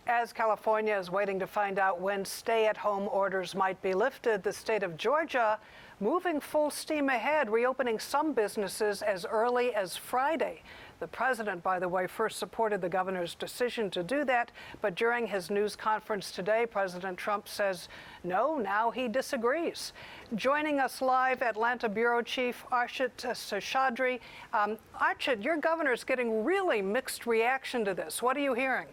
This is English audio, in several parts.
As California is waiting to find out when stay-at-home orders might be lifted, the state of Georgia moving full steam ahead, reopening some businesses as early as Friday. The president, by the way, first supported the governor's decision to do that, but during his news conference today, President Trump says no, now he disagrees. Joining us live, Atlanta Bureau Chief Archith Seshadri. Archith, your governor's getting really mixed reaction to this. What are you hearing?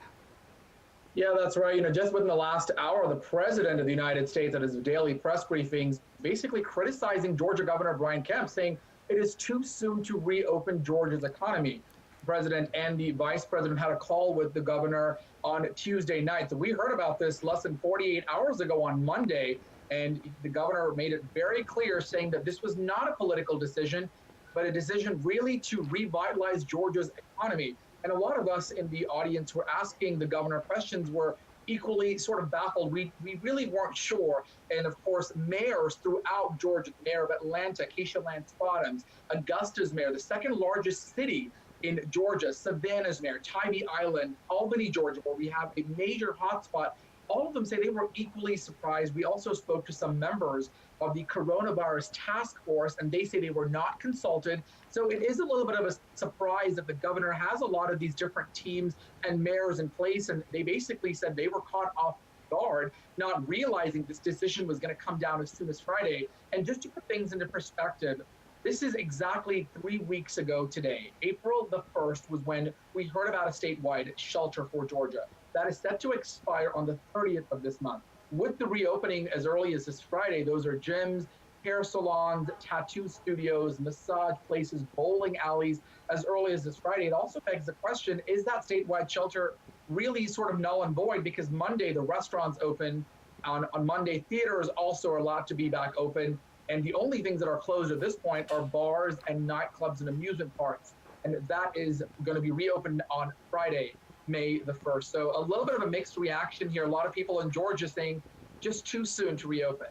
Yeah, that's right. Just within the last hour, the president of the United States at his daily press briefings basically criticizing Georgia Governor Brian Kemp, saying it is too soon to reopen Georgia's economy. The president and the vice president had a call with the governor on Tuesday night. So we heard about this less than 48 hours ago on Monday, and the governor made it very clear, saying that this was not a political decision, but a decision really to revitalize Georgia's economy. And a lot of us in the audience who were asking the governor questions were equally sort of baffled. We really weren't sure. And of course, mayors throughout Georgia, the mayor of Atlanta, Keisha Lance Bottoms, Augusta's mayor, the second largest city in Georgia, Savannah's mayor, Tybee Island, Albany, Georgia, where we have a major hotspot, all of them say they were equally surprised. We also spoke to some members of the coronavirus task force, and they say they were not consulted. So it is a little bit of a surprise that the governor has a lot of these different teams and mayors in place, and they basically said they were caught off guard, not realizing this decision was going to come down as soon as Friday. And just to put things into perspective, this is exactly 3 weeks ago today. April the 1st was when we heard about a statewide shelter for Georgia. That is set to expire on the 30th of this month. With the reopening as early as this Friday, those are gyms, hair salons, tattoo studios, massage places, bowling alleys, as early as this Friday. It also begs the question, is that statewide shelter really sort of null and void? Because Monday, the restaurants open. On Monday, theaters also are allowed to be back open. And the only things that are closed at this point are bars and nightclubs and amusement parks. And that is going to be reopened on Friday, May the 1st. So a little bit of a mixed reaction here. A lot of people in Georgia saying just too soon to reopen.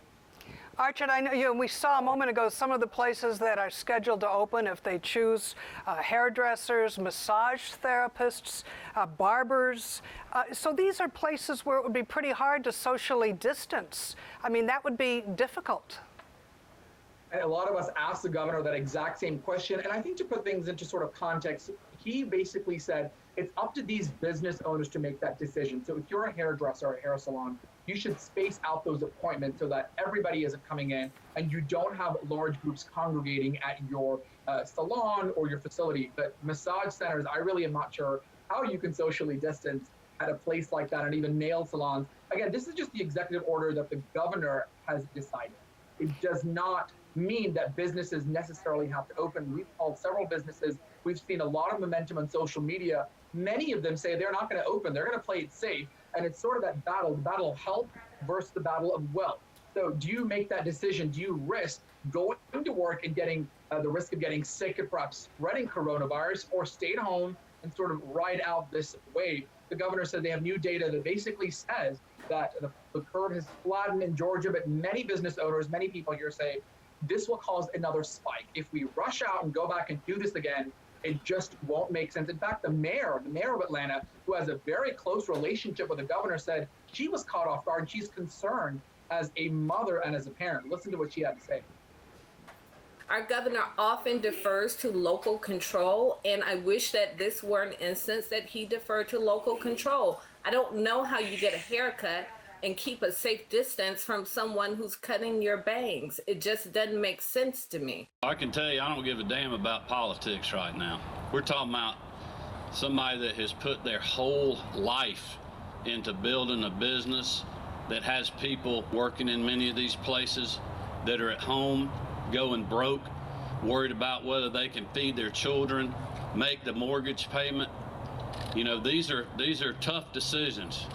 Archith, I know we saw a moment ago some of the places that are scheduled to open if they choose hairdressers, massage therapists, barbers. So these are places where it would be pretty hard to socially distance. I mean, that would be difficult. And a lot of us asked the governor that exact same question. And I think to put things into sort of context, he basically said it's up to these business owners to make that decision. So if you're a hairdresser or a hair salon, you should space out those appointments so that everybody isn't coming in and you don't have large groups congregating at your salon or your facility. But massage centers, I really am not sure how you can socially distance at a place like that, and even nail salons. Again, this is just the executive order that the governor has decided. It does not mean that businesses necessarily have to open. We've called several businesses. We've seen a lot of momentum on social media. Many of them say they're not going to open. They're going to play it safe. And it's sort of that battle, the battle of health versus the battle of wealth. So do you make that decision? Do you risk going to work and getting the risk of getting sick and perhaps spreading coronavirus, or stay at home and sort of ride out this wave? The governor said they have new data that basically says that the curve has flattened in Georgia, but many business owners, many people here say this will cause another spike. If we rush out and go back and do this again, it just won't make sense. In fact, the mayor of Atlanta, who has a very close relationship with the governor, said she was caught off guard and she's concerned as a mother and as a parent. Listen to what she had to say. Our governor often defers to local control, and I wish that this were an instance that he deferred to local control. I don't know how you get a haircut and keep a safe distance from someone who's cutting your bangs. It just doesn't make sense to me. I can tell you, I don't give a damn about politics right now. We're talking about somebody that has put their whole life into building a business that has people working in many of these places that are at home, going broke, worried about whether they can feed their children, make the mortgage payment. You know, these are tough decisions.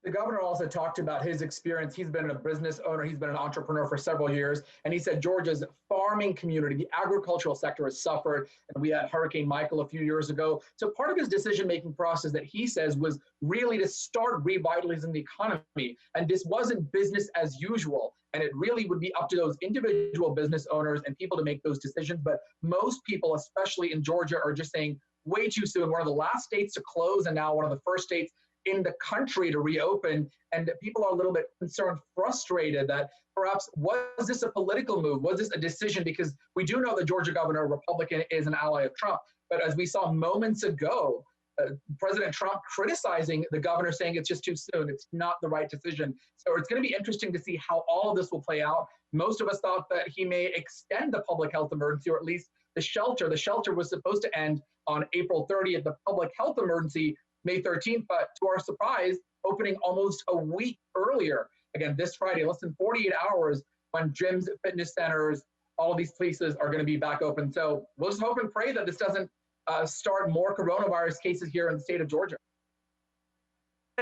The governor also talked about his experience. He's been a business owner. He's been an entrepreneur for several years. And he said Georgia's farming community, the agricultural sector, has suffered. And we had Hurricane Michael a few years ago. So part of his decision-making process that he says was really to start revitalizing the economy. And this wasn't business as usual. And it really would be up to those individual business owners and people to make those decisions. But most people, especially in Georgia, are just saying, way too soon. One of the last states to close and now one of the first states in the country to reopen. And people are a little bit concerned, frustrated that perhaps was this a political move? Was this a decision? Because we do know the Georgia governor, Republican, is an ally of Trump. But as we saw moments ago, President Trump criticizing the governor, saying it's just too soon. It's not the right decision. So it's going to be interesting to see how all of this will play out. Most of us thought that he may extend the public health emergency, or at least the shelter. The shelter was supposed to end on April 30th, the public health emergency May 13th, but to our surprise, opening almost a week earlier. Again, this Friday, less than 48 hours, when gyms, fitness centers, all of these places are going to be back open. So we'll just hope and pray that this doesn't start more coronavirus cases here in the state of Georgia.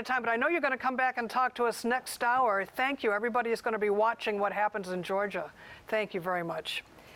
Time, but I know you're going to come back and talk to us next hour. Thank you. Everybody is going to be watching what happens in Georgia. Thank you very much.